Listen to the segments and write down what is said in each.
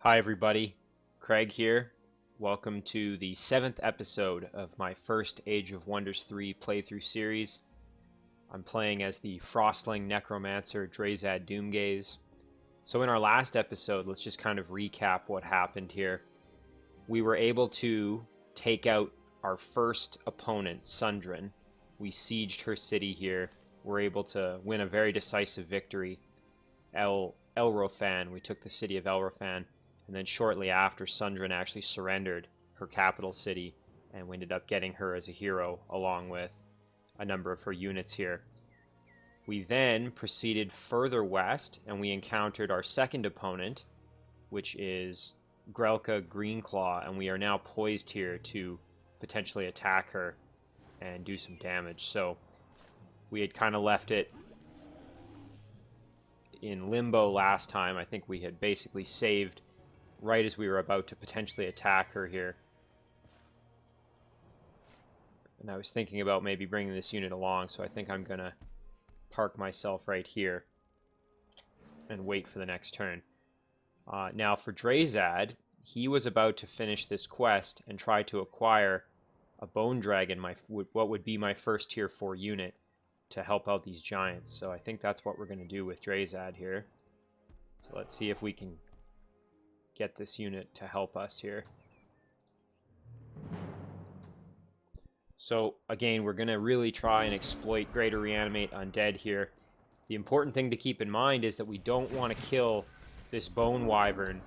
Hi everybody, Craig here. Welcome to the 7th episode of my first Age of Wonders 3 playthrough series. I'm playing as the Frostling Necromancer Draezad Doomgaze. So in our last episode, let's just kind of recap what happened here. We were able to take out our first opponent, Sundren. We sieged her city here. We're able to win a very decisive victory. Elrofan, we took the city of Elrofan. And then shortly after, Sundren actually surrendered her capital city, and we ended up getting her as a hero along with a number of her units here. We then proceeded further west, and we encountered our second opponent, which is Grelka Greenclaw, and we are now poised here to potentially attack her and do some damage. So we had kind of left it in limbo last time. I think we had basically saved right as we were about to potentially attack her here. And I was thinking about maybe bringing this unit along, so I think I'm going to park myself right here and wait for the next turn. Now for Draezad, he was about to finish this quest and try to acquire a bone dragon, what would be my first tier 4 unit, to help out these giants. So I think that's what we're going to do with Draezad here. So let's see if we can get this unit to help us here. So again, we're going to really try and exploit Greater Reanimate Undead here. The important thing to keep in mind is that we don't want to kill this Bone Wyvern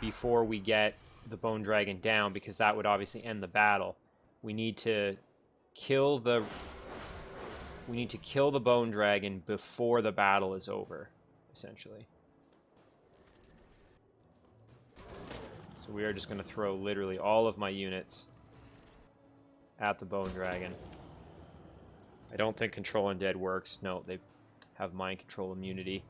before we get the Bone Dragon down, because that would obviously end the battle. We need to kill the Bone Dragon before the battle is over, essentially. So we are just going to throw literally all of my units at the Bone Dragon. I don't think Control Undead works. No, they have Mind Control immunity.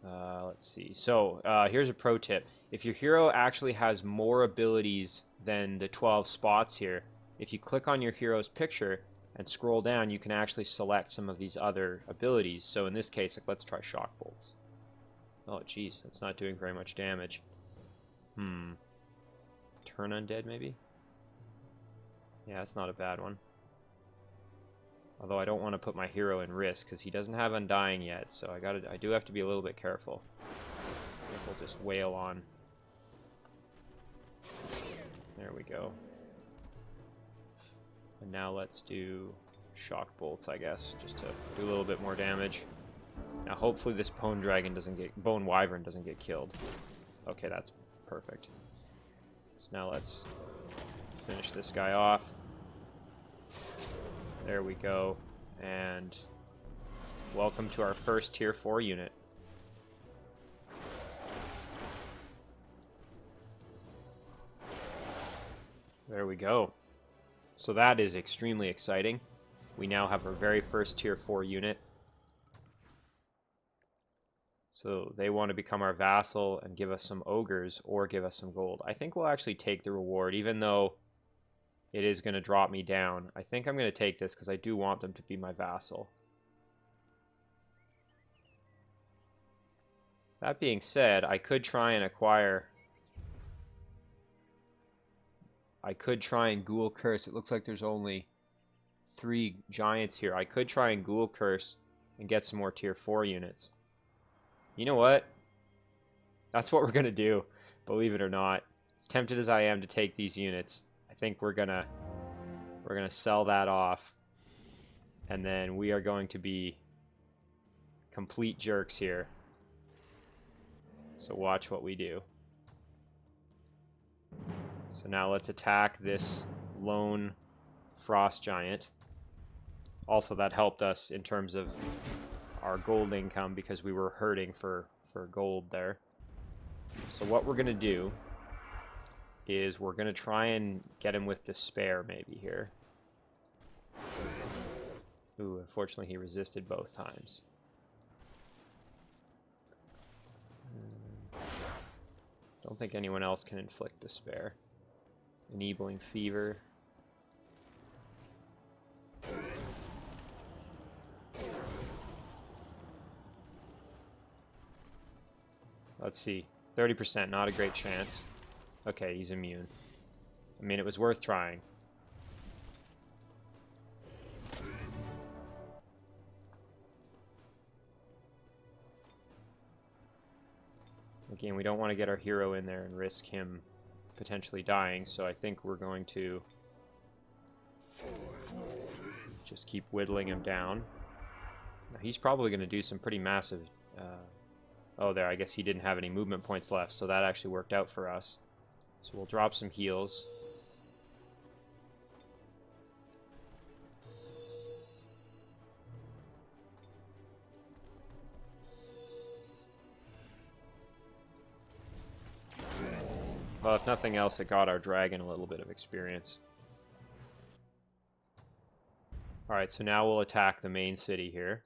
Let's see. So here's a pro tip. If your hero actually has more abilities than the 12 spots here, if you click on your hero's picture and scroll down, you can actually select some of these other abilities. So in this case, like, let's try Shock Bolts. Oh, geez, that's not doing very much damage. Turn Undead, maybe? Yeah, that's not a bad one. Although I don't want to put my hero in risk, because he doesn't have Undying yet, so I do have to be a little bit careful. I think we'll just wail on. There we go. And now let's do Shock Bolts, I guess, just to do a little bit more damage. Now hopefully this Bone Wyvern doesn't get killed. Okay, that's perfect. So now let's finish this guy off. There we go. And welcome to our first tier 4 unit. There we go. So that is extremely exciting. We now have our very first tier 4 unit. So they want to become our vassal and give us some ogres or give us some gold. I think we'll actually take the reward, even though it is going to drop me down. I think I'm going to take this because I do want them to be my vassal. That being said, I could try and acquire... I could try and Ghoul Curse. It looks like there's only 3 giants here. I could try and Ghoul Curse and get some more tier 4 units. You know what? That's what we're going to do, believe it or not. As tempted as I am to take these units, I think we're going to sell that off. And then we are going to be complete jerks here. So watch what we do. So now let's attack this lone frost giant. Also, that helped us in terms of our gold income because we were hurting for gold there. So what we're going to do is we're going to try and get him with Despair maybe here. Ooh, unfortunately he resisted both times. Don't think anyone else can inflict Despair. Enabling Fever. Let's see. 30%, not a great chance. Okay, he's immune. I mean, it was worth trying. Again, we don't want to get our hero in there and risk him potentially dying, so I think we're going to just keep whittling him down. Now, he's probably going to do some pretty massive... oh, there, I guess he didn't have any movement points left, so that actually worked out for us. So we'll drop some heals. Well, if nothing else, it got our dragon a little bit of experience. Alright, so now we'll attack the main city here.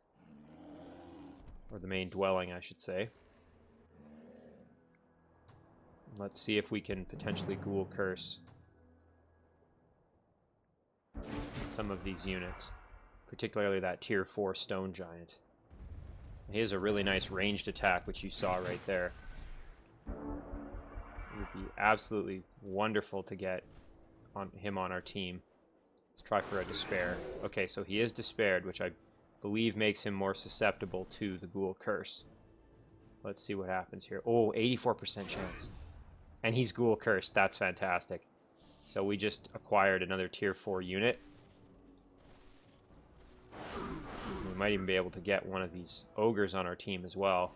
Or the main dwelling, I should say. Let's see if we can potentially ghoul curse some of these units. Particularly that tier 4 stone giant. He has a really nice ranged attack, which you saw right there. It would be absolutely wonderful to get him on our team. Let's try for a despair. Okay, so he is despaired, which I believe makes him more susceptible to the ghoul curse. Let's see what happens here. Oh, 84% chance. And he's ghoul cursed. That's fantastic. So we just acquired another tier 4 unit. We might even be able to get one of these ogres on our team as well.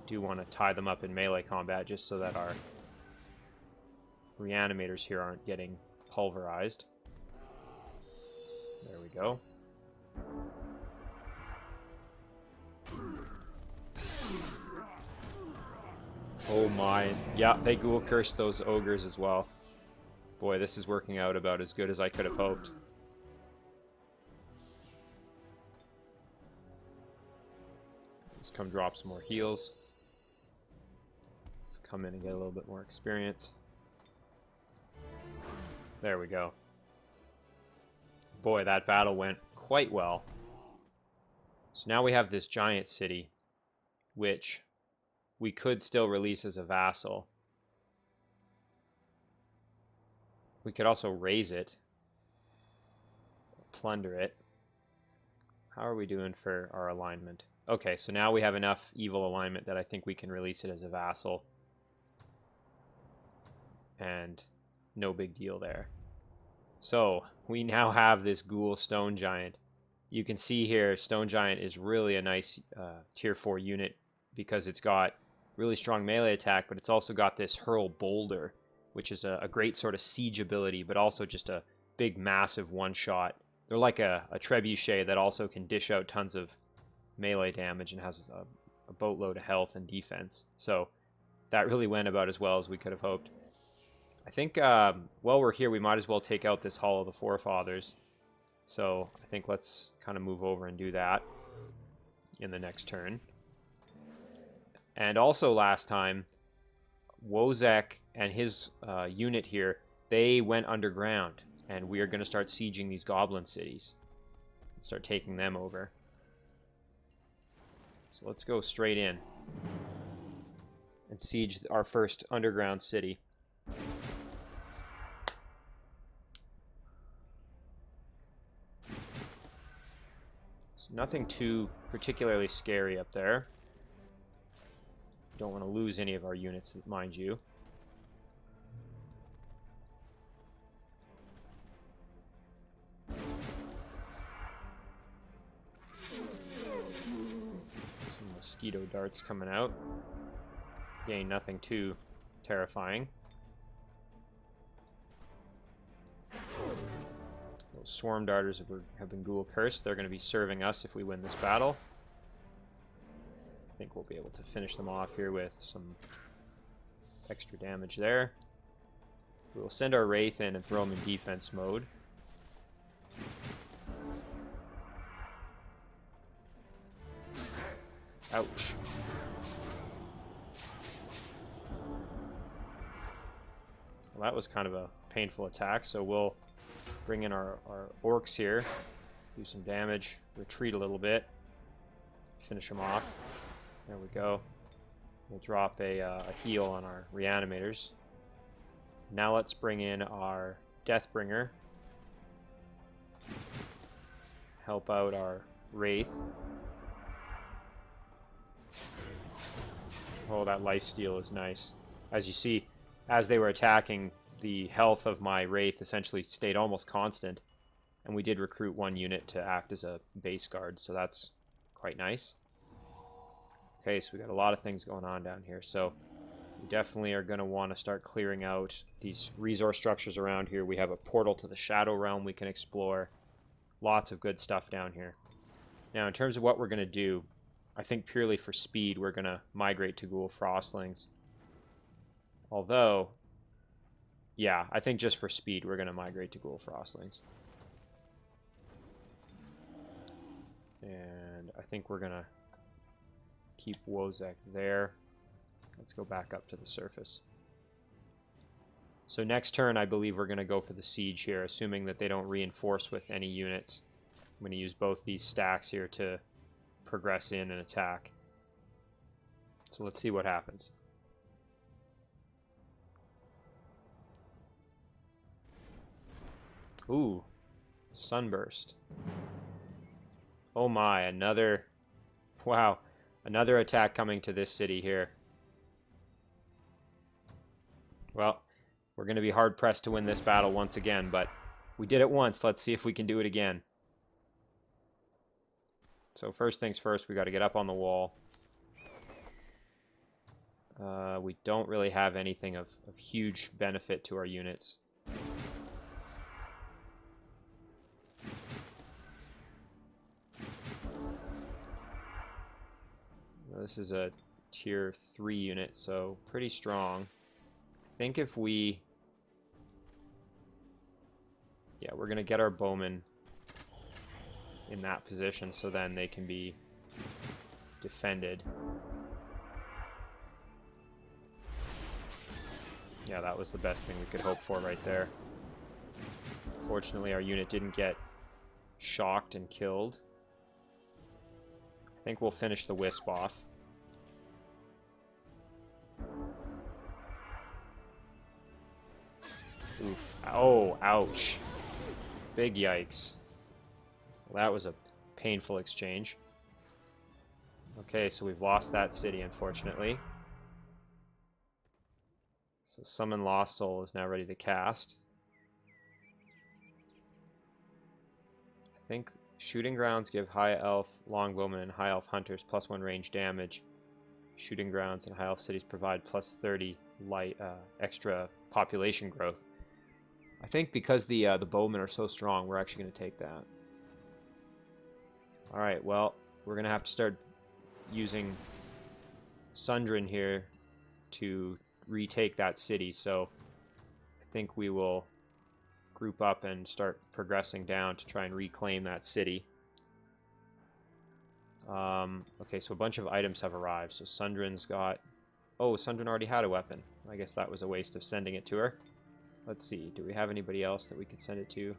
Do want to tie them up in melee combat just so that our reanimators here aren't getting pulverized. There we go. Oh my. Yeah, they ghoul cursed those ogres as well. Boy, this is working out about as good as I could have hoped. Let's come drop some more heals. Let's come in and get a little bit more experience. There we go. Boy, that battle went quite well. So now we have this giant city, which we could still release as a vassal. We could also raise it, plunder it. How are we doing for our alignment? Okay, so now we have enough evil alignment that I think we can release it as a vassal. And no big deal there. So, we now have this ghoul stone giant. You can see here, stone giant is really a nice tier 4 unit because it's got really strong melee attack, but it's also got this hurl boulder, which is a great sort of siege ability, but also just a big, massive one-shot. They're like a trebuchet that also can dish out tons of melee damage and has a boatload of health and defense. So that really went about as well as we could have hoped. I think while we're here, we might as well take out this Hall of the Forefathers. So I think let's kind of move over and do that in the next turn. And also last time, Wozek and his unit here, they went underground. And we are going to start sieging these goblin cities. And start taking them over. So let's go straight in. And siege our first underground city. So nothing too particularly scary up there. Don't want to lose any of our units, mind you. Some mosquito darts coming out. Again, nothing too terrifying. Those swarm darters have been ghoul cursed. They're going to be serving us if we win this battle. I think we'll be able to finish them off here with some extra damage there. We'll send our Wraith in and throw them in defense mode. Ouch. Well, that was kind of a painful attack, so we'll bring in our orcs here, do some damage, retreat a little bit, finish them off. There we go. We'll drop a heal on our reanimators. Now let's bring in our Deathbringer. Help out our Wraith. Oh, that lifesteal is nice. As you see, as they were attacking, the health of my Wraith essentially stayed almost constant. And we did recruit one unit to act as a base guard, so that's quite nice. Okay, so we got a lot of things going on down here. So we definitely are going to want to start clearing out these resource structures around here. We have a portal to the Shadow Realm we can explore. Lots of good stuff down here. Now, in terms of what we're going to do, I think purely for speed, we're going to migrate to Ghoul Frostlings. Although, yeah, I think just for speed, we're going to migrate to Ghoul Frostlings. And I think we're going to keep Wozek there. Let's go back up to the surface. So next turn, I believe we're going to go for the siege here, assuming that they don't reinforce with any units. I'm going to use both these stacks here to progress in and attack. So let's see what happens. Ooh, Sunburst. Oh my, another... Wow, another attack coming to this city here. Well, we're going to be hard-pressed to win this battle once again, but we did it once. Let's see if we can do it again. So first things first, we got to get up on the wall. We don't really have anything of huge benefit to our units. This is a tier 3 unit, so pretty strong. I think if we... Yeah, we're going to get our bowmen in that position so then they can be defended. Yeah, that was the best thing we could hope for right there. Fortunately, our unit didn't get shocked and killed. I think we'll finish the Wisp off. Oof. Oh, ouch. Big yikes. Well, that was a painful exchange. Okay, so we've lost that city, unfortunately. So Summon Lost Soul is now ready to cast. I think Shooting Grounds give High Elf Longbowmen and High Elf Hunters +1 range damage. Shooting Grounds and High Elf cities provide +30 light extra population growth. I think because the bowmen are so strong, we're actually going to take that. Alright, well, we're going to have to start using Sundren here to retake that city, so I think we will group up and start progressing down to try and reclaim that city. Okay, so a bunch of items have arrived. So Sundren's got... Oh, Sundren already had a weapon. I guess that was a waste of sending it to her. Let's see, do we have anybody else that we could send it to?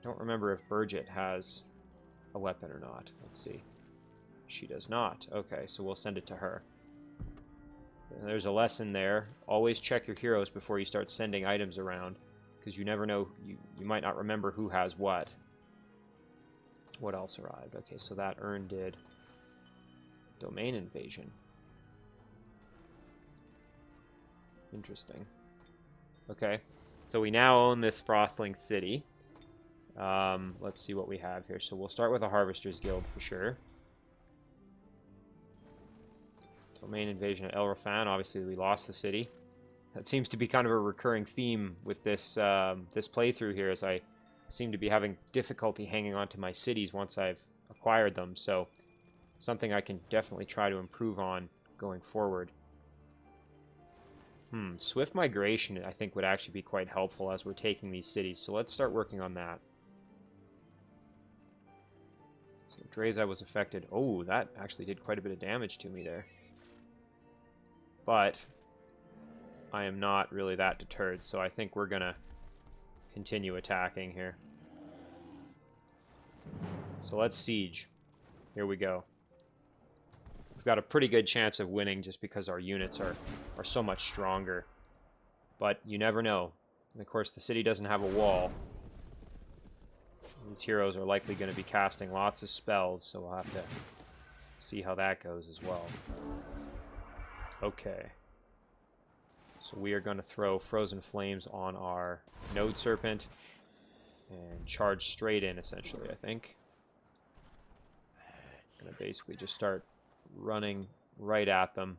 Don't remember if Burgett has a weapon or not. Let's see. She does not. Okay, so we'll send it to her. And there's a lesson there. Always check your heroes before you start sending items around, because you never know, you might not remember who has what. What else arrived? Okay, so that urn did domain invasion. Interesting. Okay, so we now own this Frostling city. Let's see what we have here. So we'll start with a Harvester's Guild for sure. Domain invasion of Elrafan. Obviously, we lost the city. That seems to be kind of a recurring theme with this this playthrough here, as I seem to be having difficulty hanging on to my cities once I've acquired them. So something I can definitely try to improve on going forward. Swift migration, I think, would actually be quite helpful as we're taking these cities. So let's start working on that. So Draezad was affected. Oh, that actually did quite a bit of damage to me there. But I am not really that deterred, so I think we're going to continue attacking here. So let's siege. Here we go. we've got a pretty good chance of winning just because our units are so much stronger. But you never know. And of course, the city doesn't have a wall. These heroes are likely going to be casting lots of spells, so we'll have to see how that goes as well. Okay. So we are going to throw Frozen Flames on our Node Serpent and charge straight in, essentially, I think. Going to basically just start running right at them.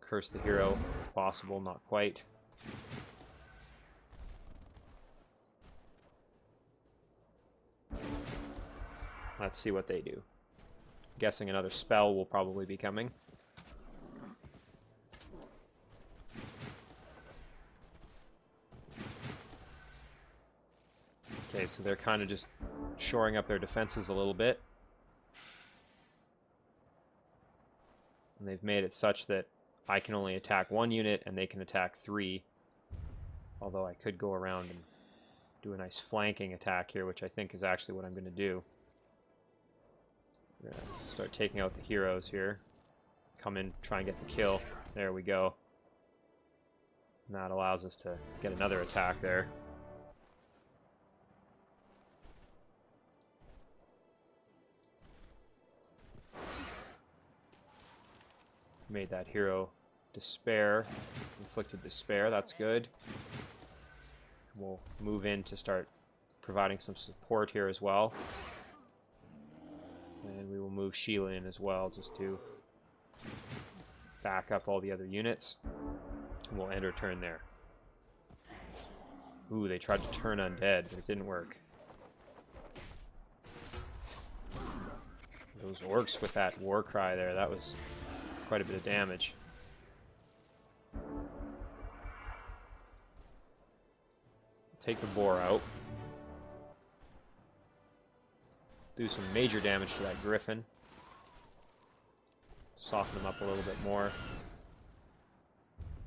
Curse the hero, if possible, not quite. Let's see what they do. Guessing another spell will probably be coming. Okay, so they're kind of just shoring up their defenses a little bit. And they've made it such that I can only attack one unit and they can attack 3. Although I could go around and do a nice flanking attack here, which I think is actually what I'm going to do. We're going to start taking out the heroes here. Come in, try and get the kill. There we go. And that allows us to get another attack there. Made that hero despair, inflicted despair, that's good. We'll move in to start providing some support here as well. And we will move Sheila in as well, just to back up all the other units. And we'll end our turn there. Ooh, they tried to turn undead, but it didn't work. Those orcs with that war cry there, that was quite a bit of damage. Take the boar out. Do some major damage to that griffin. Soften him up a little bit more.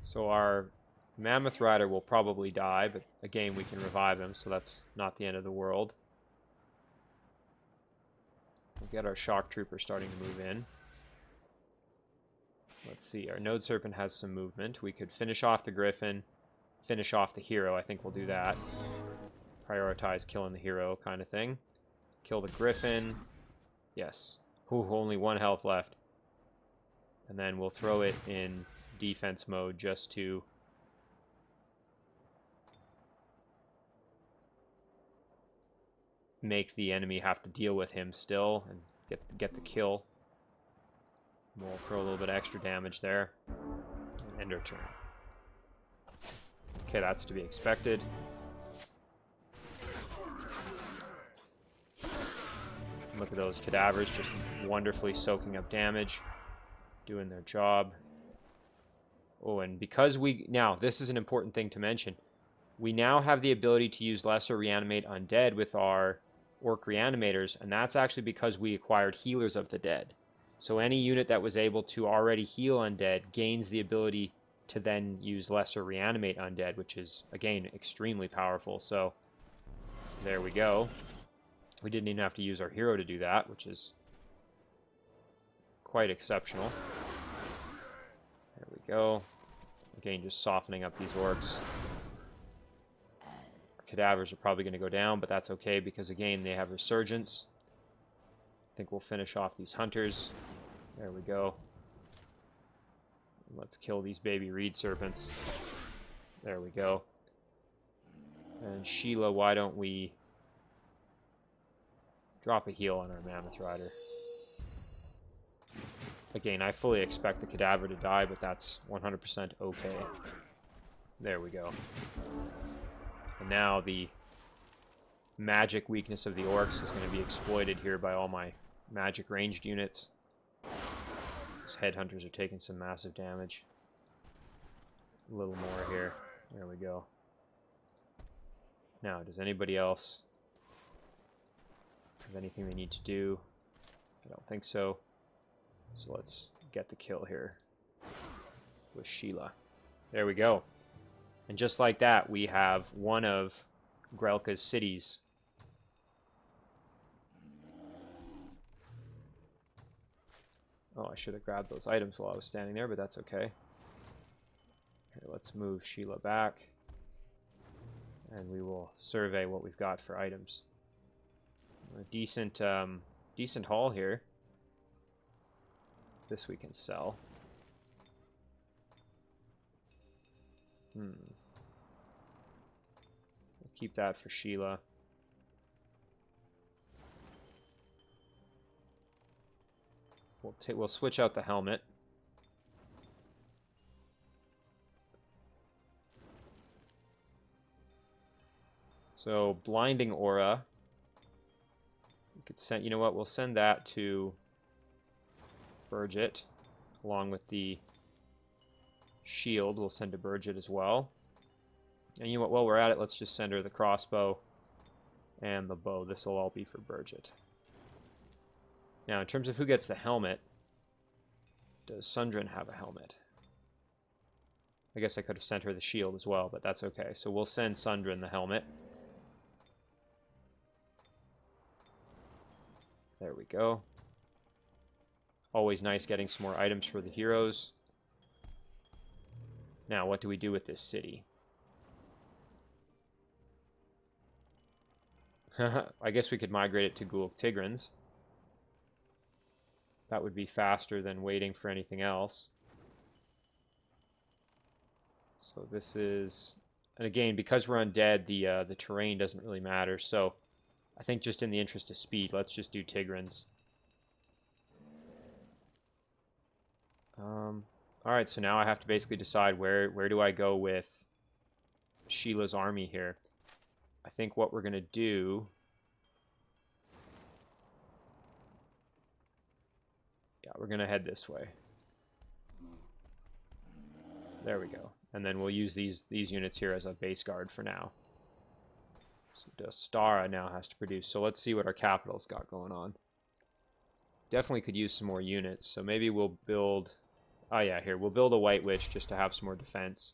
So our mammoth rider will probably die, but again we can revive him, so that's not the end of the world. We'll get our shock trooper starting to move in. Let's see, our Node Serpent has some movement. We could finish off the Griffin, finish off the hero. I think we'll do that. Prioritize killing the hero kind of thing. Kill the Griffin. Yes. Ooh, only 1 health left. And then we'll throw it in defense mode just to make the enemy have to deal with him still and get the kill. We'll throw a little bit of extra damage there. And end our turn. Okay, that's to be expected. Look at those cadavers just wonderfully soaking up damage. Doing their job. Oh, and because now, this is an important thing to mention. We now have the ability to use Lesser Reanimate Undead with our Orc Reanimators, and that's actually because we acquired Healers of the Dead. So any unit that was able to already heal undead gains the ability to then use Lesser Reanimate Undead, which is, again, extremely powerful. So there we go. We didn't even have to use our hero to do that, which is quite exceptional. There we go. Again, just softening up these orcs. Our cadavers are probably going to go down, but that's okay because, again, they have Resurgence. I think we'll finish off these hunters. There we go. Let's kill these baby reed serpents. There we go. And Sheila, why don't we drop a heal on our Mammoth Rider? Again, I fully expect the cadaver to die, but that's 100% okay. There we go. And now the magic weakness of the orcs is going to be exploited here by all my magic ranged units. These headhunters are taking some massive damage. A little more here. There we go. Now, does anybody else have anything they need to do? I don't think so. So let's get the kill here with Sheila. There we go. And just like that, we have one of Grelka's cities. Oh, I should have grabbed those items while I was standing there, but that's okay. Here, let's move Sheila back. And we will survey what we've got for items. A decent haul here. This we can sell. We'll keep that for Sheila. We'll switch out the helmet. So blinding aura. We could send. You know what? We'll send that to Burgett, along with the shield. We'll send to Burgett as well. And you know what? While we're at it, let's just send her the crossbow and the bow. This will all be for Burgett. Now, in terms of who gets the helmet, does Sundren have a helmet? I guess I could have sent her the shield as well, but that's okay. So we'll send Sundren the helmet. There we go. Always nice getting some more items for the heroes. Now, what do we do with this city? I guess we could migrate it to Gulk Tigrans. That would be faster than waiting for anything else. So this is... And again, because we're undead, the terrain doesn't really matter. So I think just in the interest of speed, let's just do Tigrans. Alright, so now I have to basically decide where do I go with Sheila's army here. I think what we're going to do... Yeah, we're going to head this way. There we go. And then we'll use these units here as a base guard for now. So Dostara now has to produce. So let's see what our capital's got going on. Definitely could use some more units. So maybe we'll build... Oh yeah, here. We'll build a White Witch just to have some more defense.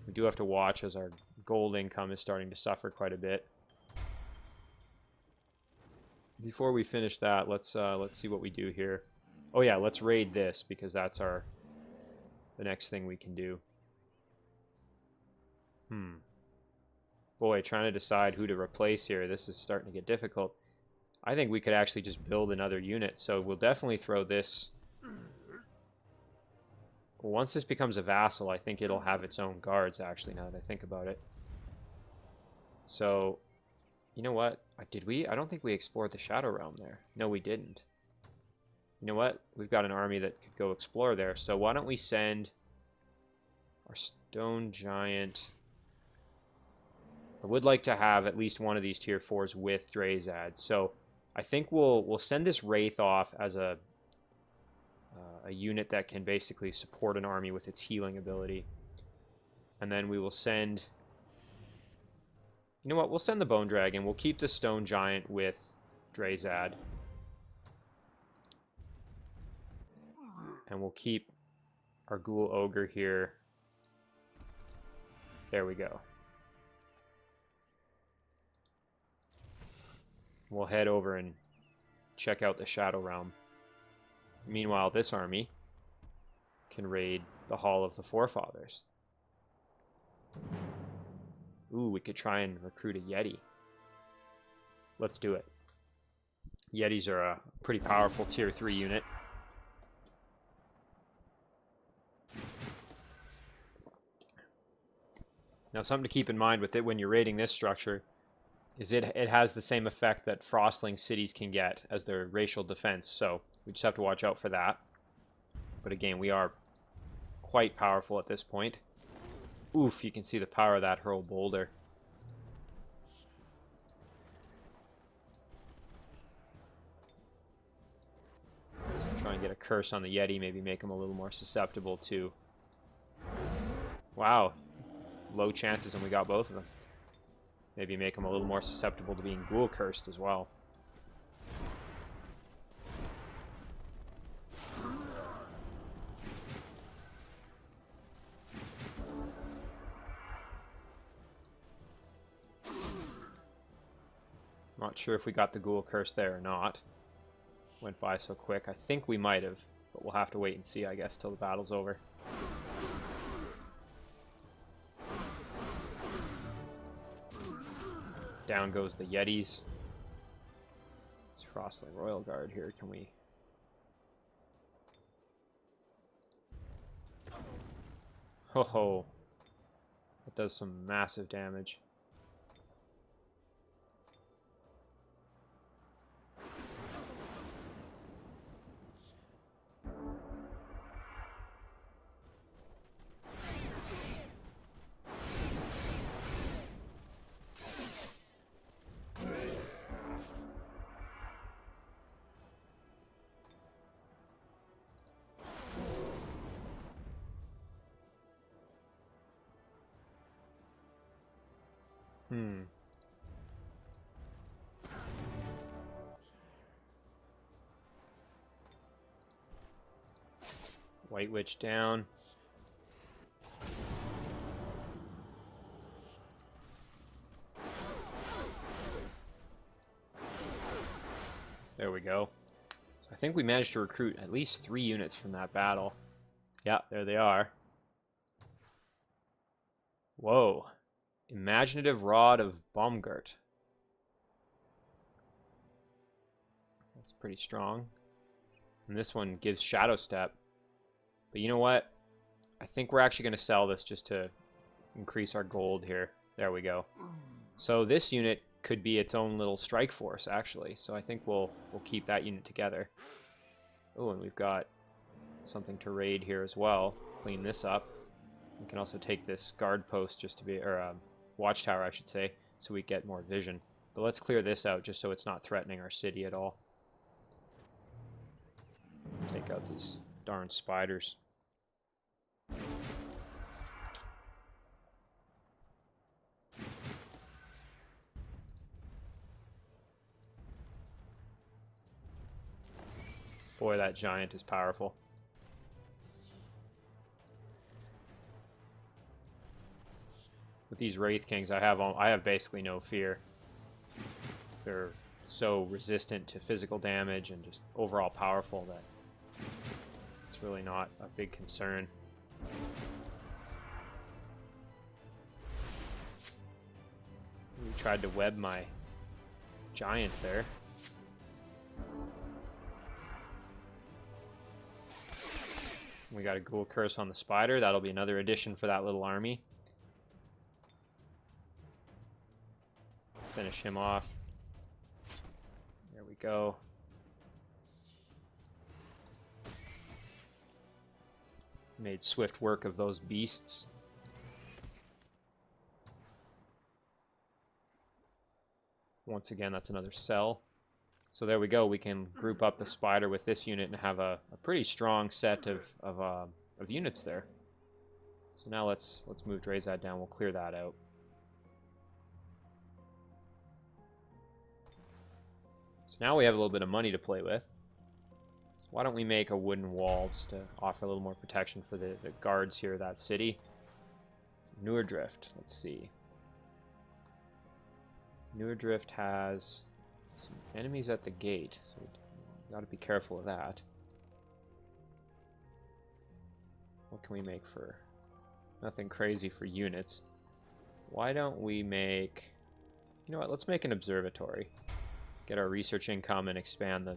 We do have to watch as our gold income is starting to suffer quite a bit. Before we finish that, let's see what we do here. Oh yeah, let's raid this because that's the next thing we can do. Boy, trying to decide who to replace here, this is starting to get difficult. I think we could actually just build another unit, so we'll definitely throw this... Well, once this becomes a vassal, I think it'll have its own guards, actually, now that I think about it. So, you know what? Did we? I don't think we explored the Shadow Realm there. No, we didn't. You know what? We've got an army that could go explore there, so why don't we send our Stone Giant... I would like to have at least one of these tier 4s with Draezad, so I think we'll send this Wraith off as a unit that can basically support an army with its healing ability. And then we will send... You know what? We'll send the Bone Dragon. We'll keep the Stone Giant with Draezad. And we'll keep our Ghoul Ogre here. There we go. We'll head over and check out the Shadow Realm. Meanwhile, this army can raid the Hall of the Forefathers. Ooh, we could try and recruit a Yeti. Let's do it. Yetis are a pretty powerful tier 3 unit. Now, something to keep in mind with it when you're raiding this structure is it has the same effect that Frostling cities can get as their racial defense, so we just have to watch out for that. But again, we are quite powerful at this point. Oof, you can see the power of that hurl boulder. So try and get a curse on the Yeti, maybe make him a little more susceptible to... Wow, low chances and we got both of them. Maybe make him a little more susceptible to being ghoul cursed as well. Not sure if we got the ghoul curse there or not. Went by so quick. I think we might have. but we'll have to wait and see, I guess, till the battle's over. Down goes the Yetis. It's Frostling Royal Guard here. Can we... Ho ho. That does some massive damage. White Witch down. There we go. So I think we managed to recruit at least 3 units from that battle. Yeah, there they are. Whoa. Imaginative Rod of Baumgart. That's pretty strong. And this one gives Shadow Step. But you know what? I think we're actually going to sell this just to increase our gold here. There we go. So this unit could be its own little strike force, actually. So I think we'll keep that unit together. Oh, and we've got something to raid here as well. Clean this up. We can also take this guard post just to be, or watchtower, I should say, so we get more vision. But let's clear this out just so it's not threatening our city at all. Take out these darn spiders. Boy, that giant is powerful. With these Wraith Kings, I have basically no fear. They're so resistant to physical damage and just overall powerful that it's really not a big concern. We tried to web my giant there. We got a Ghoul Curse on the spider. That'll be another addition for that little army. Finish him off. There we go. Made swift work of those beasts. Once again, that's another cell. So there we go. We can group up the spider with this unit and have a pretty strong set of units there. So now let's move Draezad down. We'll clear that out. So now we have a little bit of money to play with. So why don't we make a wooden wall just to offer a little more protection for the guards here of that city. Newer Drift, let's see. Newer Drift has some enemies at the gate, so we gotta be careful of that. What can we make for... Nothing crazy for units. Why don't we make... You know what, let's make an observatory. Get our research income and expand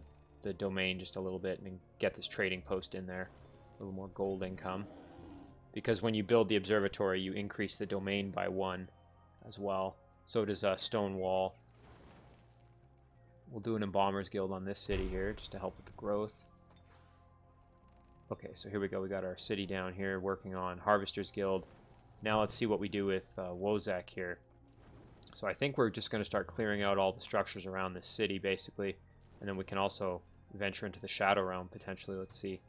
the domain just a little bit and get this trading post in there. A little more gold income. Because when you build the observatory, you increase the domain by 1 as well. So does a stone wall. We'll do an Embalmer's Guild on this city here just to help with the growth. Okay, so here we go. We got our city down here working on Harvester's Guild. Now let's see what we do with Wozak here. So I think we're just going to start clearing out all the structures around this city, basically. And then we can also venture into the Shadow Realm, potentially. Let's see.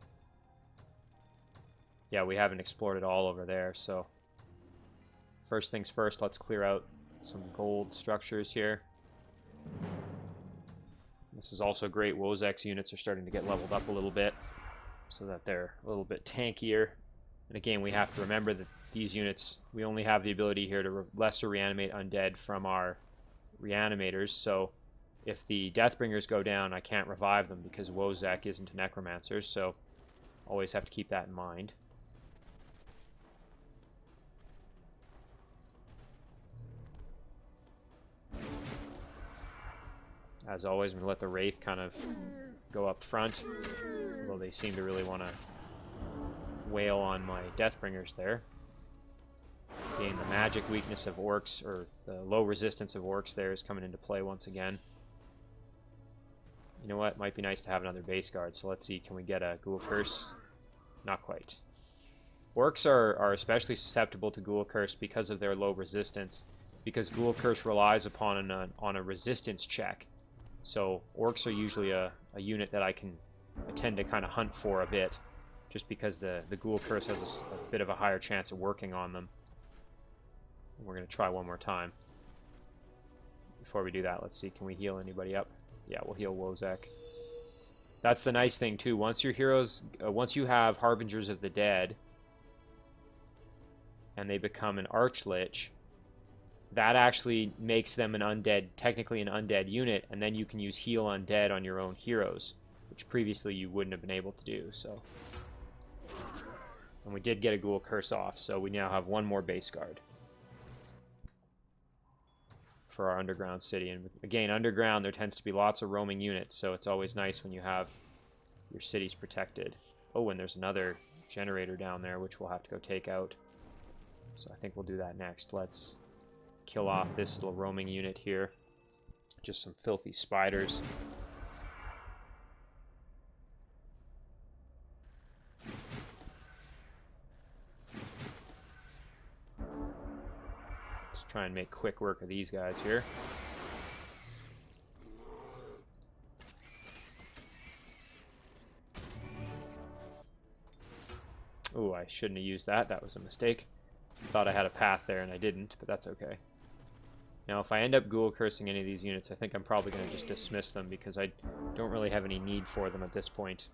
Yeah, we haven't explored it all over there, so... First things first, let's clear out some gold structures here. This is also great. Wozak's units are starting to get leveled up a little bit, so that they're a little bit tankier. And again, we have to remember that these units, we only have the ability here to lesser reanimate undead from our reanimators, so if the Deathbringers go down, I can't revive them because Wozak isn't a Necromancer, so Always have to keep that in mind. As always, I'm going to let the Wraith kind of go up front, although they seem to really want to wail on my Deathbringers there. Again, the magic weakness of orcs, or the low resistance of orcs there, is coming into play once again. You know what? Might be nice to have another base guard, so let's see, can we get a Ghoul Curse? Not quite. Orcs are especially susceptible to Ghoul Curse because of their low resistance, because Ghoul Curse relies upon a resistance check. So orcs are usually a unit that I tend to kind of hunt for a bit, just because the Ghoul Curse has a bit of a higher chance of working on them. We're going to try one more time. Before we do that, let's see, can we heal anybody up? Yeah, we'll heal Wozek. That's the nice thing too. Once your heroes, once you have Harbingers of the Dead, and they become an Archlich, that actually makes them an undead, technically an undead unit, and then you can use heal undead on your own heroes, which previously you wouldn't have been able to do. So, and we did get a Ghoul Curse off, so we now have one more base guard for our underground city. And again, underground there tends to be lots of roaming units, so it's always nice when you have your cities protected. Oh, and there's another generator down there which we'll have to go take out, so I think we'll do that next. Let's kill off this little roaming unit here. Just some filthy spiders. Let's try and make quick work of these guys here. Oh, I shouldn't have used that. That was a mistake. Thought I had a path there and I didn't, but that's okay. Now, if I end up Ghoul Cursing any of these units, I think I'm probably going to just dismiss them because I don't really have any need for them at this point.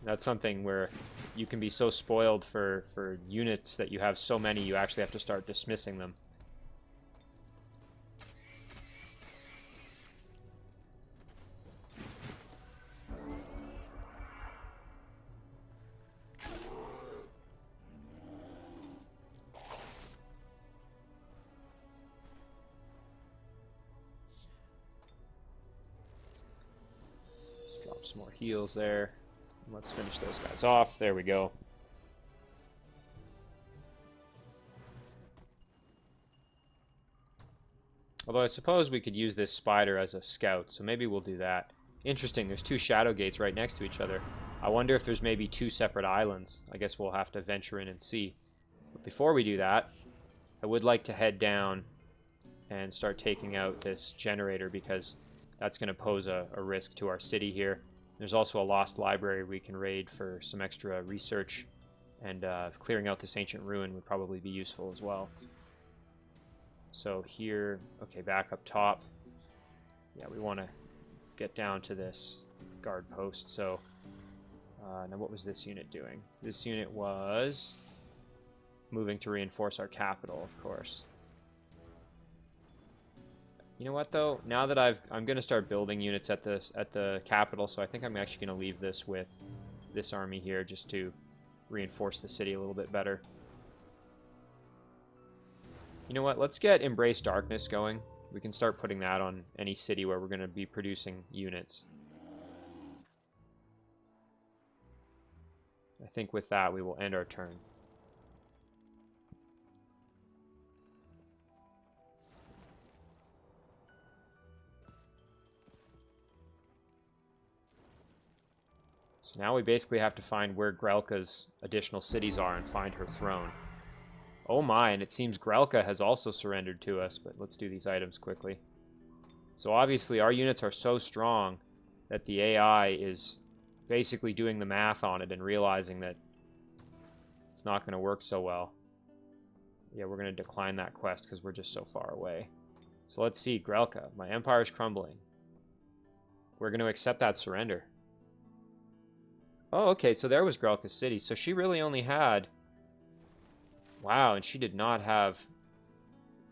That's something where you can be so spoiled for units that you have so many, you actually have to start dismissing them. Some more heals there. Let's finish those guys off. There we go. Although I suppose we could use this spider as a scout, so maybe we'll do that. Interesting, there's two shadow gates right next to each other. I wonder if there's maybe two separate islands. I guess we'll have to venture in and see. But before we do that, I would like to head down and start taking out this generator, because that's going to pose a risk to our city here. There's also a lost library we can raid for some extra research, and clearing out this ancient ruin would probably be useful as well. So here, okay, back up top. Yeah, we want to get down to this guard post. So now what was this unit doing? This unit was moving to reinforce our capital, of course. You know what though? Now that I'm going to start building units at the capital, so I think I'm actually going to leave this with this army here just to reinforce the city a little bit better. You know what? Let's get Embrace Darkness going. We can start putting that on any city where we're going to be producing units. I think with that we will end our turn. So now we basically have to find where Grelka's additional cities are and find her throne. Oh my, and it seems Grelka has also surrendered to us, but let's do these items quickly. So obviously our units are so strong that the AI is basically doing the math on it and realizing that it's not going to work so well. Yeah, we're going to decline that quest because we're just so far away. So let's see, Grelka, my empire is crumbling. We're going to accept that surrender. Oh, okay, so there was Grelka's city. So she really only had... Wow, and she did not have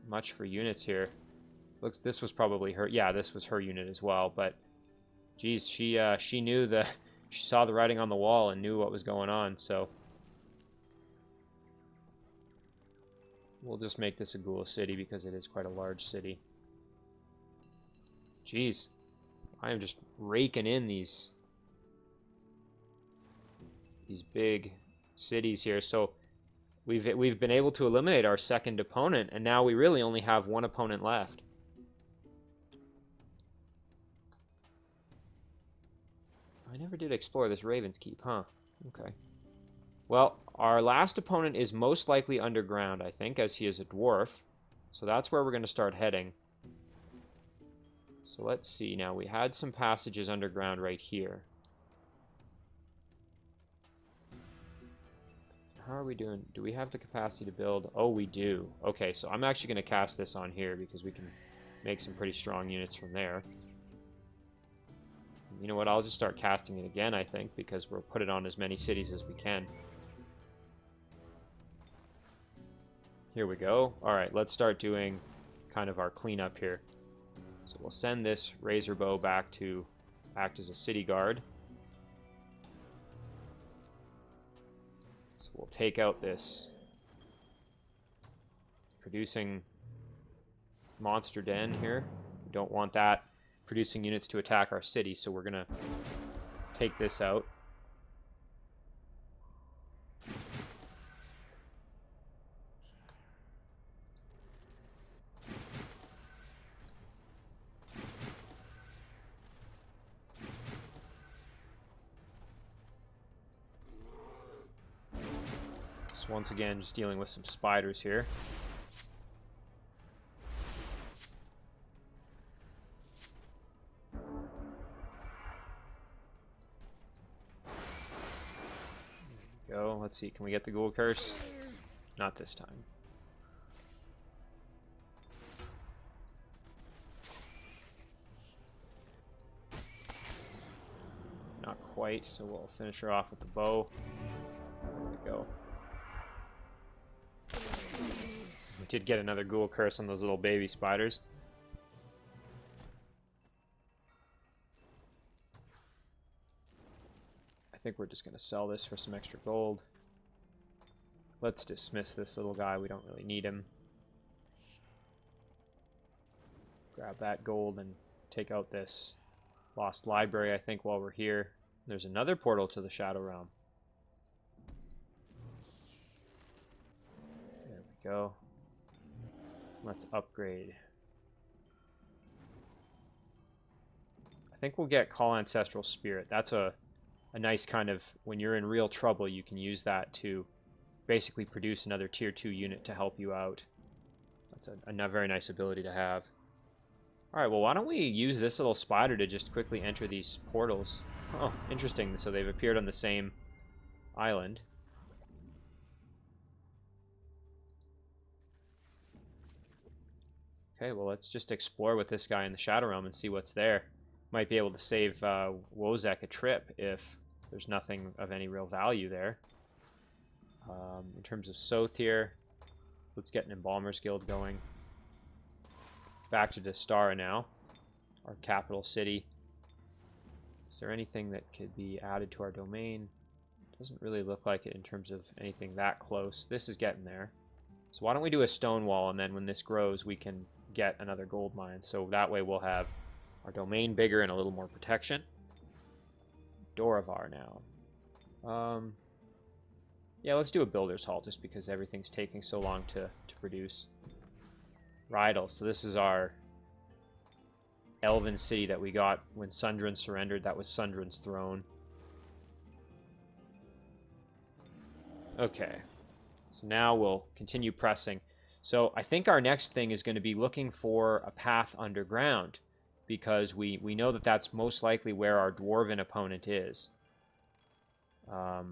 much for units here. Looks, this was probably her. Yeah, this was her unit as well. But, geez, she knew the, she saw the writing on the wall and knew what was going on. So, we'll just make this a ghoul city because it is quite a large city. Jeez, I am just raking in these big cities here. So we've been able to eliminate our second opponent, and now we really only have one opponent left. I never did explore this Raven's Keep, huh? Okay. Well, our last opponent is most likely underground, I think, as he is a dwarf. So that's where we're going to start heading. So let's see now. We had some passages underground right here. How are we doing? Do we have the capacity to build? Oh, we do. Okay, so I'm actually going to cast this on here because we can make some pretty strong units from there. You know what? I'll just start casting it again, I think, because we'll put it on as many cities as we can. Here we go. Alright, let's start doing kind of our cleanup here. So we'll send this Razor Bow back to act as a city guard. So we'll take out this producing monster den here. We don't want that producing units to attack our city, so we're going to take this out. So once again, just dealing with some spiders here. Go. Let's see. Can we get the ghoul curse? Not this time. Not quite, so we'll finish her off with the bow. There we go. We did get another ghoul curse on those little baby spiders. I think we're just going to sell this for some extra gold. Let's dismiss this little guy. We don't really need him. Grab that gold and take out this lost library, I think, while we're here. There's another portal to the Shadow Realm. There we go. Let's upgrade. I think we'll get Call Ancestral Spirit. That's a nice kind of, when you're in real trouble, you can use that to basically produce another tier 2 unit to help you out. That's a very nice ability to have. Alright, well, why don't we use this little spider to just quickly enter these portals. Oh, interesting. So they've appeared on the same island. Okay, well, let's just explore with this guy in the Shadow Realm and see what's there. Might be able to save Wozek a trip if there's nothing of any real value there. In terms of Soth here, let's get an Embalmer's Guild going. Back to Dastara now, our capital city. Is there anything that could be added to our domain? Doesn't really look like it in terms of anything that close. This is getting there. So why don't we do a stone wall, and then when this grows, we can get another gold mine. So that way we'll have our domain bigger and a little more protection. Doravar now. Yeah, let's do a builder's hall just because everything's taking so long to produce. Rydal. So this is our elven city that we got when Sundren surrendered. That was Sundren's throne. Okay. So now we'll continue pressing. So I think our next thing is going to be looking for a path underground, because we know that that's most likely where our dwarven opponent is. So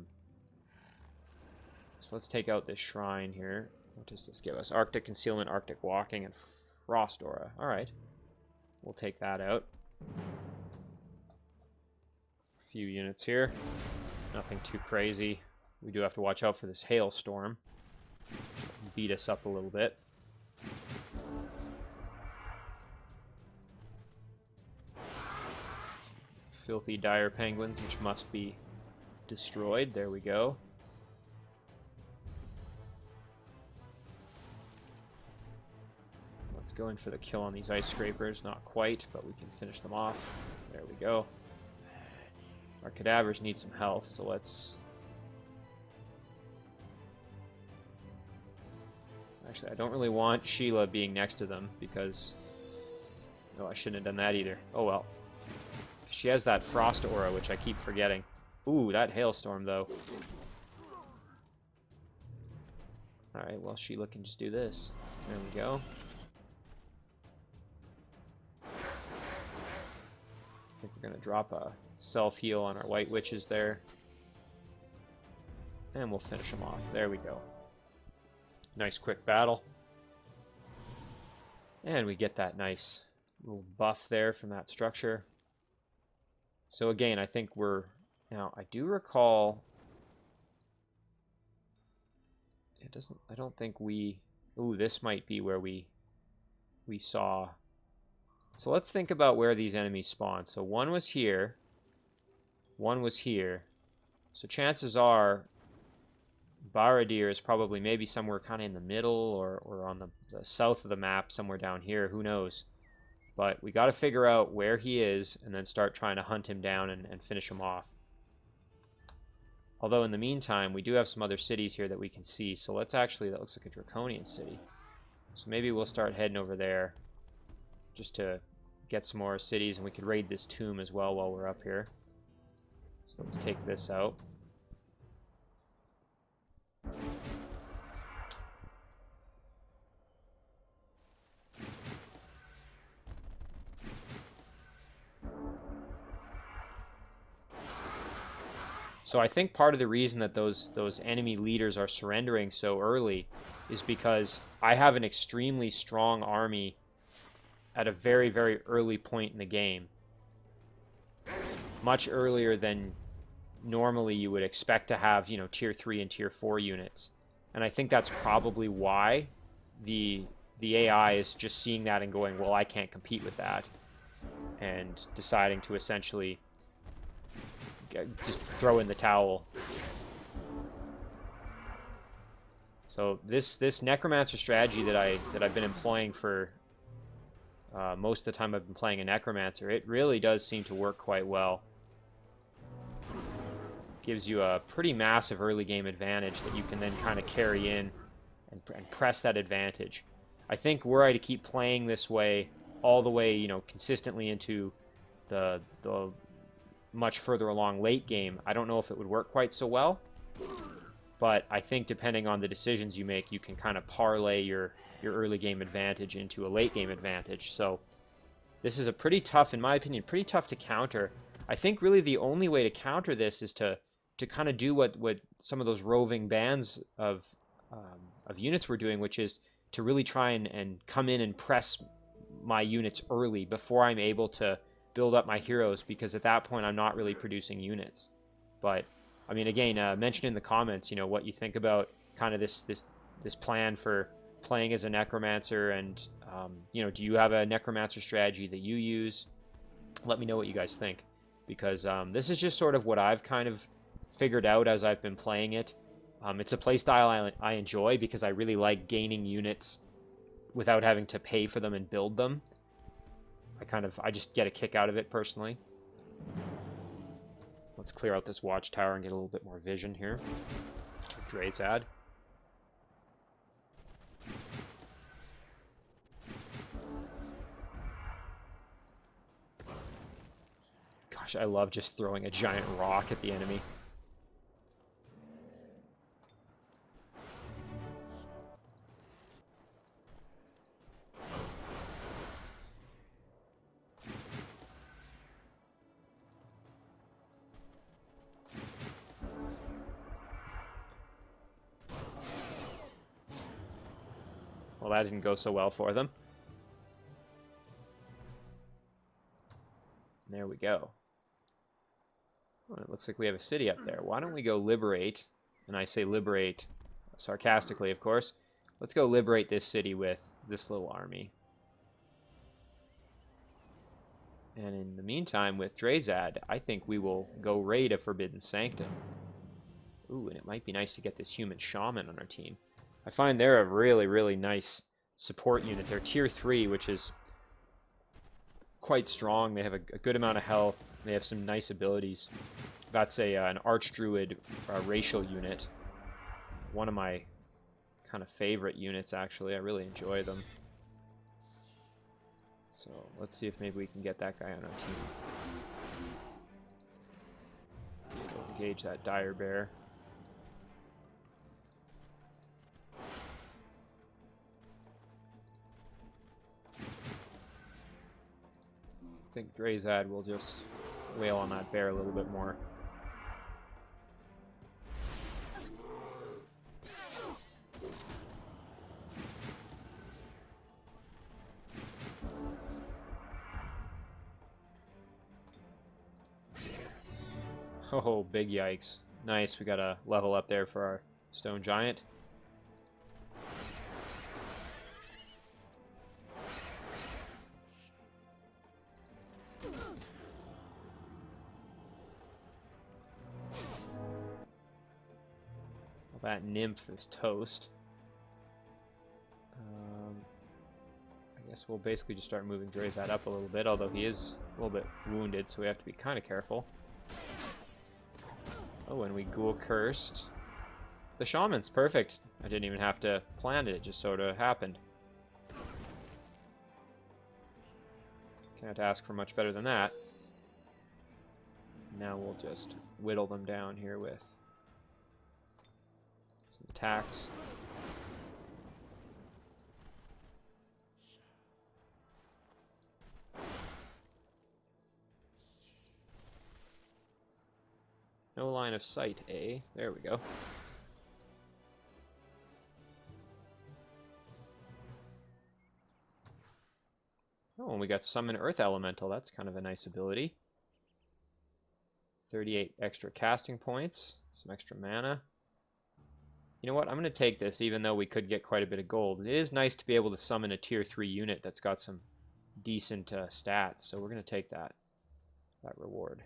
let's take out this shrine here. What does this give us? Arctic Concealment, Arctic Walking, and Frost Aura. Alright. We'll take that out. A few units here. Nothing too crazy. We do have to watch out for this hailstorm. Beat us up a little bit. filthy dire penguins, which must be destroyed. There we go. Let's go in for the kill on these ice scrapers. Not quite, but we can finish them off. There we go. Our cadavers need some health, so let's... Actually, I don't really want Sheila being next to them, because... No, I shouldn't have done that either. Oh well. She has that frost aura, which I keep forgetting. Ooh, that hailstorm, though. Alright, well, Sheila can just do this. There we go. I think we're going to drop a self-heal on our white witches there. And we'll finish them off. There we go. Nice quick battle. And we get that nice little buff there from that structure. So again, I think we're... Now, I do recall... It doesn't... I don't think we... Ooh, this might be where we saw... So let's think about where these enemies spawn. So one was here. One was here. So chances are Baradir is probably maybe somewhere kind of in the middle or on the south of the map, somewhere down here. Who knows? But we got to figure out where he is and then start trying to hunt him down and finish him off. Although in the meantime, we do have some other cities here that we can see. So let's actually, that looks like a Draconian city. So maybe we'll start heading over there just to get some more cities, and we could raid this tomb as well while we're up here. So let's take this out. So I think part of the reason that those enemy leaders are surrendering so early is because I have an extremely strong army at a very, very early point in the game. Much earlier than normally you would expect to have, you know, tier 3 and tier 4 units. And I think that's probably why the AI is just seeing that and going, well, I can't compete with that. And deciding to essentially just throw in the towel. So this Necromancer strategy that I've been employing for most of the time I've been playing a Necromancer, it really does seem to work quite well. Gives you a pretty massive early game advantage that you can then kind of carry in and press that advantage. I think were I to keep playing this way all the way, you know, consistently into the much further along late game, I don't know if it would work quite so well. But I think depending on the decisions you make, you can kind of parlay your early game advantage into a late game advantage. So this is a pretty tough, in my opinion, pretty tough to counter. I think really the only way to counter this is to kind of do what some of those roving bands of units were doing, which is to really try and come in and press my units early before I'm able to build up my heroes, because at that point I'm not really producing units. But I mean, again, mention in the comments, you know, what you think about kind of this plan for playing as a Necromancer, and you know, do you have a Necromancer strategy that you use? Let me know what you guys think, because this is just sort of what I've kind of figured out as I've been playing it. It's a playstyle I enjoy because I really like gaining units without having to pay for them and build them. I just get a kick out of it personally. Let's clear out this watchtower and get a little bit more vision here. Draezad. Gosh, I love just throwing a giant rock at the enemy. Well, that didn't go so well for them. There we go. Well, it looks like we have a city up there. Why don't we go liberate? And I say liberate sarcastically, of course. Let's go liberate this city with this little army. And in the meantime, with Draezad, I think we will go raid a Forbidden Sanctum. Ooh, and it might be nice to get this human shaman on our team. I find they're a really, really nice support unit. They're tier 3, which is quite strong. They have a good amount of health. They have some nice abilities. That's an arch-druid racial unit. One of my kind of favorite units, actually. I really enjoy them. So let's see if maybe we can get that guy on our team. Go engage that dire bear. I think Draezad will just wail on that bear a little bit more. Oh, big yikes. Nice, we got a level up there for our stone giant. Well, that nymph is toast. I guess we'll basically just start moving Draezad up a little bit, although he is a little bit wounded, so we have to be kind of careful. Oh, and we ghoul cursed. The shaman's perfect. I didn't even have to plan it, it just sort of happened. Can't ask for much better than that. Now we'll just whittle them down here with some attacks. No line of sight, eh? There we go. Oh, and we got Summon Earth Elemental. That's kind of a nice ability. 38 extra casting points. Some extra mana. You know what? I'm going to take this, even though we could get quite a bit of gold. It is nice to be able to summon a tier 3 unit that's got some decent stats, so we're going to take that reward.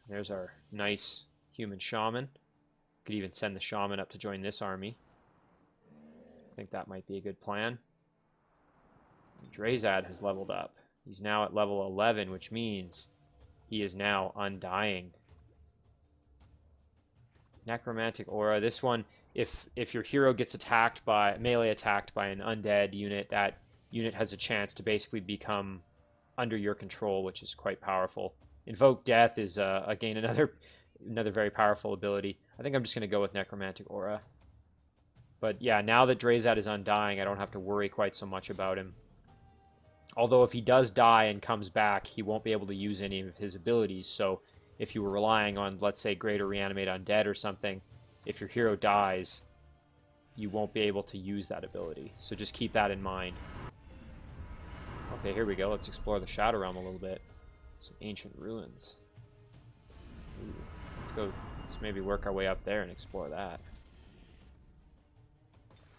There's our nice human shaman. Could even send the shaman up to join this army. I think that might be a good plan. Draezad has leveled up. He's now at level 11, which means he is now undying. Necromantic Aura. This one, if your hero gets melee attacked by an undead unit, that unit has a chance to basically become under your control, which is quite powerful. Invoke Death is again another very powerful ability. I think I'm just going to go with Necromantic Aura. But yeah, now that Draezad is undying, I don't have to worry quite so much about him. Although if he does die and comes back, he won't be able to use any of his abilities. So if you were relying on, let's say, Greater Reanimate Undead or something, if your hero dies, you won't be able to use that ability. So just keep that in mind. Okay, here we go. Let's explore the Shadow Realm a little bit. Some ancient ruins. Ooh, let's go. Let's maybe work our way up there and explore that.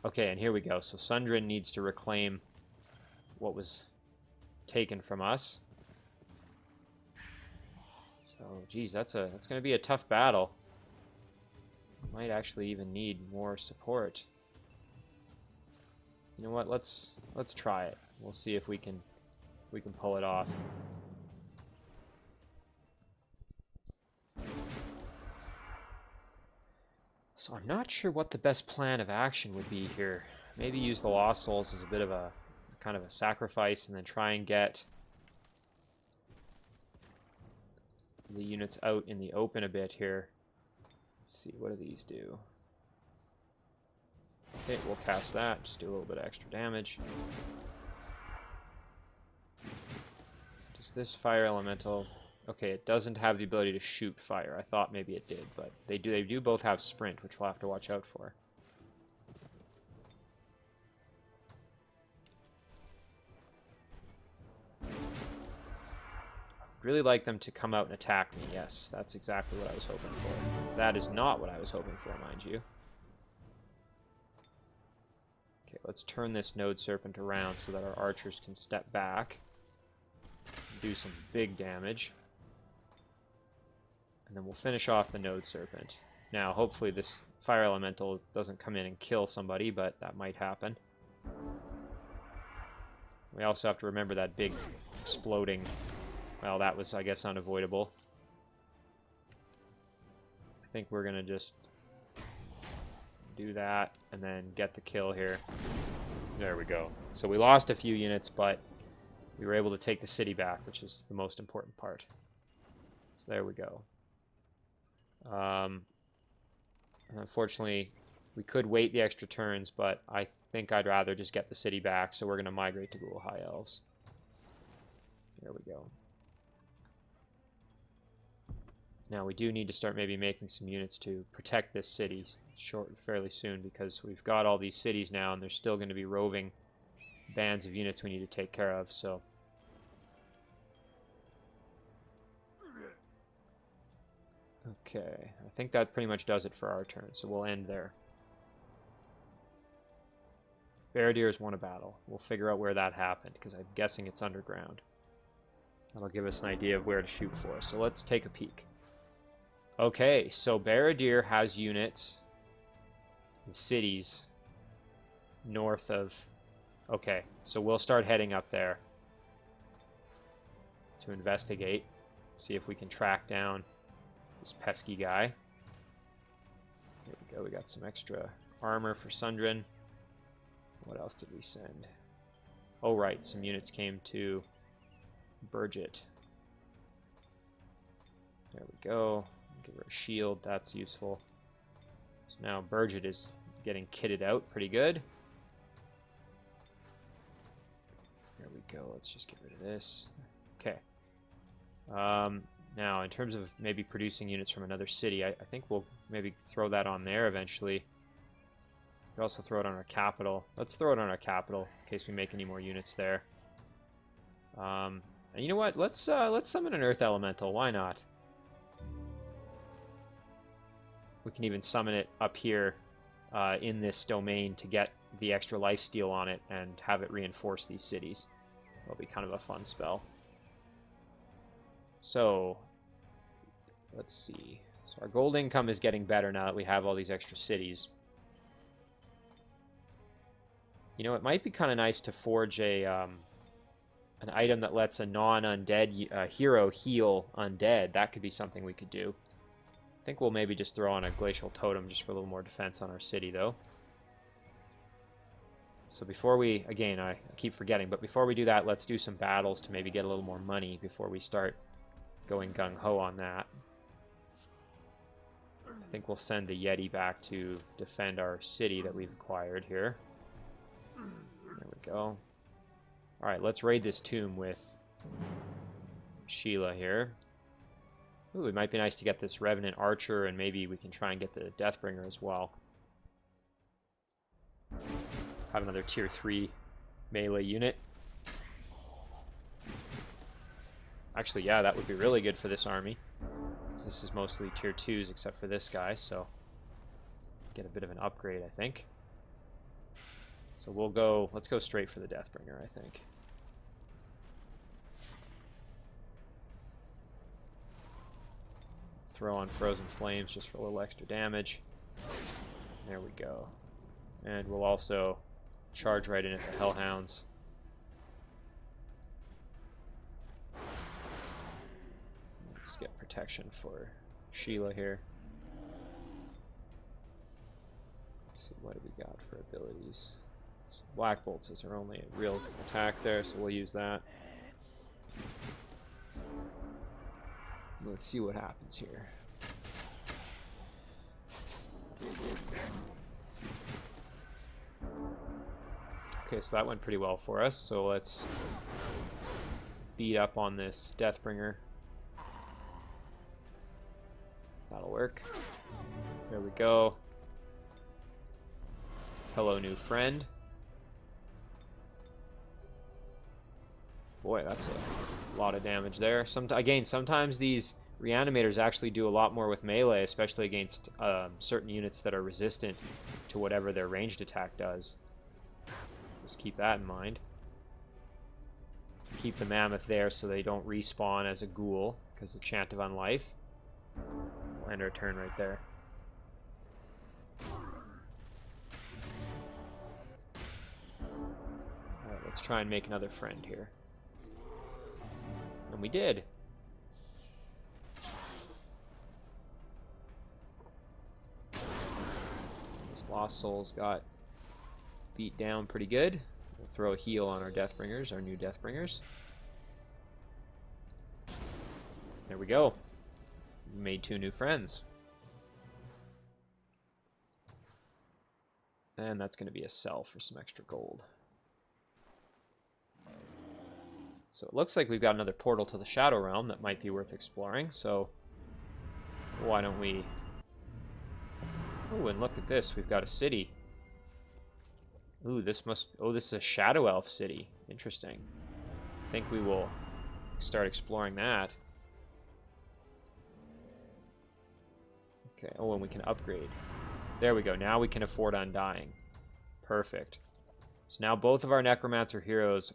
Okay, and here we go. So Sundren needs to reclaim what was taken from us. So, geez, that's going to be a tough battle. Might actually even need more support. You know what? Let's try it. We'll see if we can pull it off. So I'm not sure what the best plan of action would be here. Maybe use the Lost Souls as a bit of a kind of a sacrifice, and then try and get the units out in the open a bit here. Let's see, what do these do? Okay, we'll cast that, just do a little bit of extra damage. Does this fire elemental... Okay, it doesn't have the ability to shoot fire. I thought maybe it did, but they do both have sprint, which we'll have to watch out for. Really like them to come out and attack me. Yes, that's exactly what I was hoping for. That is not what I was hoping for, mind you. Okay, let's turn this Node Serpent around so that our archers can step back. do some big damage. And then we'll finish off the Node Serpent. Now, hopefully this Fire Elemental doesn't come in and kill somebody, but that might happen. We also have to remember that big exploding... Well, that was, I guess, unavoidable. I think we're going to just do that and then get the kill here. There we go. So we lost a few units, but we were able to take the city back, which is the most important part. So there we go. Unfortunately, we could wait the extra turns, but I think I'd rather just get the city back, so we're going to migrate to Ghoul High Elves. There we go. Now we do need to start maybe making some units to protect this city fairly soon, because we've got all these cities now, and there's still going to be roving bands of units we need to take care of, so... Okay, I think that pretty much does it for our turn, so we'll end there. Baradir's won a battle. We'll figure out where that happened, because I'm guessing it's underground. That'll give us an idea of where to shoot for, so let's take a peek. Okay, so Baradir has units in cities north of... Okay, so we'll start heading up there to investigate, see if we can track down this pesky guy. Here we go, we got some extra armor for Sundren. What else did we send? Oh right, some units came to Burgit. There we go. Give her a shield, that's useful. So now Burgit is getting kitted out pretty good. There we go, let's just get rid of this. Okay. Now, in terms of maybe producing units from another city, I think we'll maybe throw that on there eventually. We'll also throw it on our capital. Let's throw it on our capital in case we make any more units there. And you know what? Let's summon an Earth Elemental. Why not? We can even summon it up here in this domain to get the extra lifesteal on it and have it reinforce these cities. That'll be kind of a fun spell. So, let's see. So our gold income is getting better now that we have all these extra cities. You know, it might be kind of nice to forge a an item that lets a non-undead hero heal undead. That could be something we could do. I think we'll maybe just throw on a glacial totem just for a little more defense on our city, though. So before we, again, I keep forgetting, but before we do that, let's do some battles to maybe get a little more money before we start going gung-ho on that. I think we'll send the Yeti back to defend our city that we've acquired here. There we go. Alright, let's raid this tomb with Sheila here. Ooh, it might be nice to get this Revenant Archer, and maybe we can try and get the Deathbringer as well. Have another tier 3 melee unit. Actually, yeah, that would be really good for this army. This is mostly tier 2s except for this guy, so get a bit of an upgrade, I think. So we'll go, let's go straight for the Deathbringer, I think. Throw on Frozen Flames just for a little extra damage. There we go. And we'll also charge right in at the Hellhounds. Let's get protection for Sheila here. Let's see, what do we got for abilities? So Black Bolts is our only real attack there, so we'll use that. Let's see what happens here. Okay, so that went pretty well for us, so let's beat up on this Deathbringer. That'll work. There we go. Hello, new friend. Boy, that's a lot of damage there. Again, sometimes these reanimators actually do a lot more with melee, especially against certain units that are resistant to whatever their ranged attack does. Just keep that in mind. Keep the mammoth there so they don't respawn as a ghoul, because the chant of unlife. We'll end our turn right there. Alright, let's try and make another friend here. And we did! This Lost Souls got beat down pretty good. We'll throw a heal on our Deathbringers, our new Deathbringers. There we go. We made 2 new friends. And that's going to be a sell for some extra gold. So it looks like we've got another portal to the Shadow Realm that might be worth exploring, so why don't we... Oh, and look at this, we've got a city. Ooh, this must... Oh, this is a Shadow Elf city. Interesting. I think we will start exploring that. Okay, oh, and we can upgrade. There we go, now we can afford Undying. Perfect. So now both of our Necromancer heroes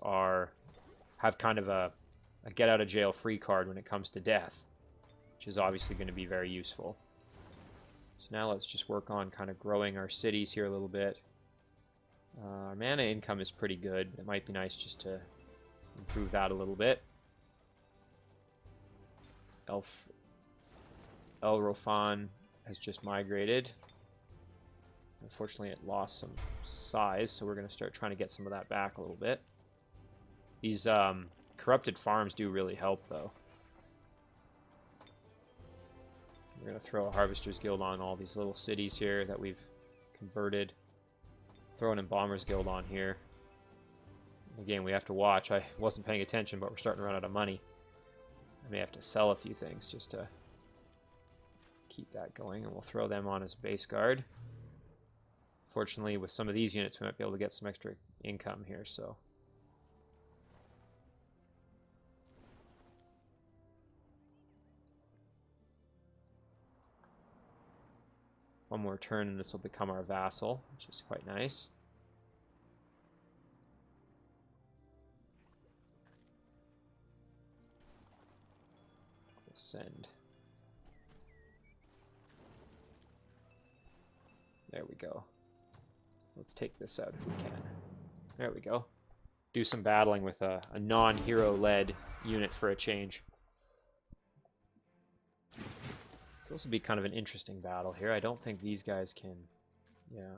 have kind of a get-out-of-jail-free card when it comes to death, which is obviously going to be very useful. So now let's just work on kind of growing our cities here a little bit. Our mana income is pretty good. It might be nice just to improve that a little bit. El Rofan has just migrated. Unfortunately, it lost some size, so we're going to start trying to get some of that back a little bit. These corrupted farms do really help, though. We're going to throw a Harvester's Guild on all these little cities here that we've converted. Throw an Embalmer's Guild on here. Again, we have to watch. I wasn't paying attention, but we're starting to run out of money. I may have to sell a few things just to keep that going, and we'll throw them on as base guard. Fortunately, with some of these units, we might be able to get some extra income here, so... One more turn and this will become our vassal, which is quite nice. Send. There we go. Let's take this out if we can. There we go. Do some battling with a non-hero-led unit for a change. This will be kind of an interesting battle here. I don't think these guys can... Yeah.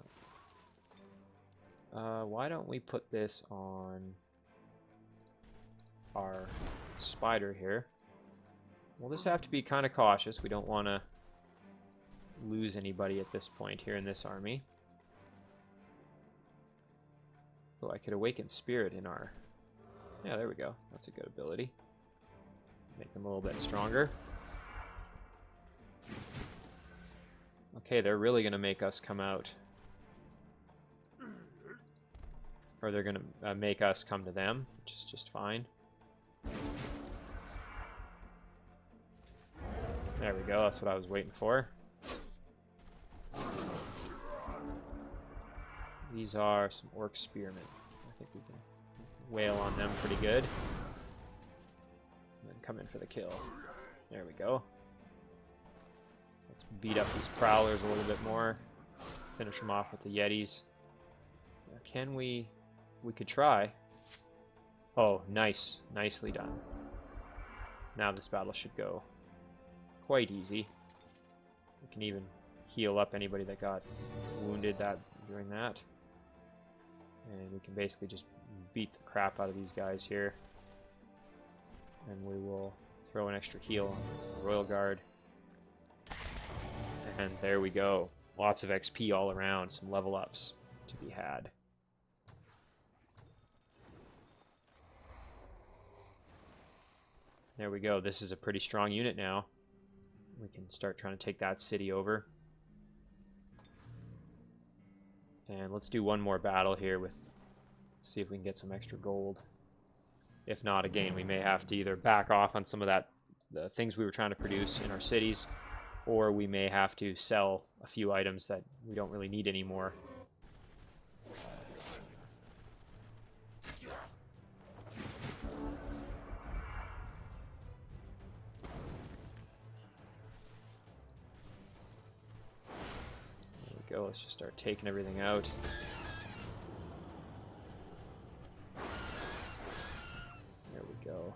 Why don't we put this on our spider here? We'll just have to be kind of cautious. We don't want to lose anybody at this point here in this army. Oh, I could awaken spirit in our... Yeah, there we go. That's a good ability. Make them a little bit stronger. Okay, they're really going to make us come out. Or they're going to make us come to them, which is just fine. There we go, that's what I was waiting for. These are some orc spearmen. I think we can wail on them pretty good. And then come in for the kill. There we go. Let's beat up these prowlers a little bit more. Finish them off with the yetis. Can we... We could try. Oh, nice. Nicely done. Now this battle should go quite easy. We can even heal up anybody that got wounded during that. And we can basically just beat the crap out of these guys here. And we will throw an extra heal on the Royal Guard. And there we go. Lots of XP all around, some level ups to be had. There we go. This is a pretty strong unit now. We can start trying to take that city over. And let's do one more battle here with... See if we can get some extra gold. If not, again, we may have to either back off on some of the things we were trying to produce in our cities, or we may have to sell a few items that we don't really need anymore. go. Let's just start taking everything out. There we go.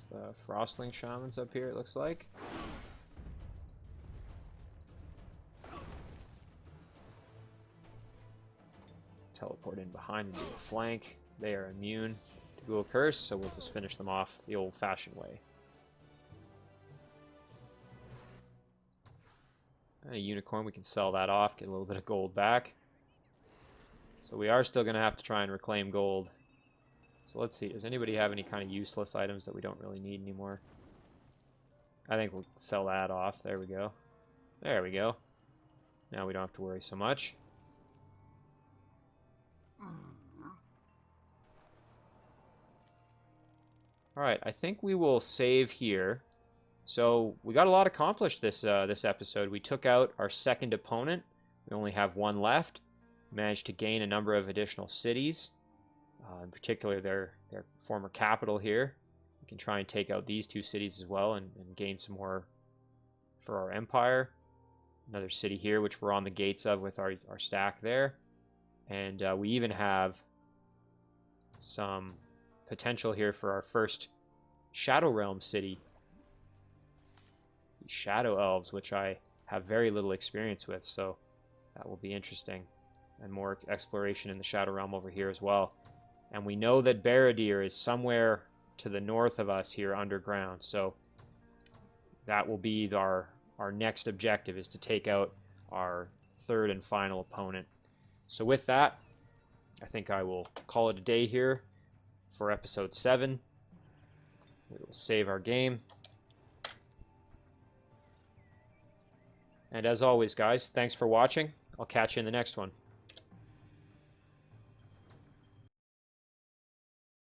The Frostling Shamans up here, it looks like. Teleport in behind and do a flank. They are immune to Ghoul Curse, so we'll just finish them off the old-fashioned way. And a unicorn, we can sell that off, get a little bit of gold back. So we are still going to have to try and reclaim gold. So let's see, does anybody have any kind of useless items that we don't really need anymore? I think we'll sell that off. There we go. There we go. Now we don't have to worry so much. Alright, I think we will save here. So we got a lot accomplished this episode. We took out our second opponent. We only have one left. Managed to gain a number of additional cities. In particular, their former capital here. We can try and take out these two cities as well and gain some more for our empire. Another city here, which we're on the gates of with our stack there. And we even have some potential here for our first Shadow Realm city. The Shadow Elves, which I have very little experience with, so that will be interesting. And more exploration in the Shadow Realm over here as well. And we know that Baradir is somewhere to the north of us here underground, so that will be our next objective, is to take out our third and final opponent. So with that, I think I will call it a day here for episode 7. We will save our game. And as always, guys, thanks for watching. I'll catch you in the next one.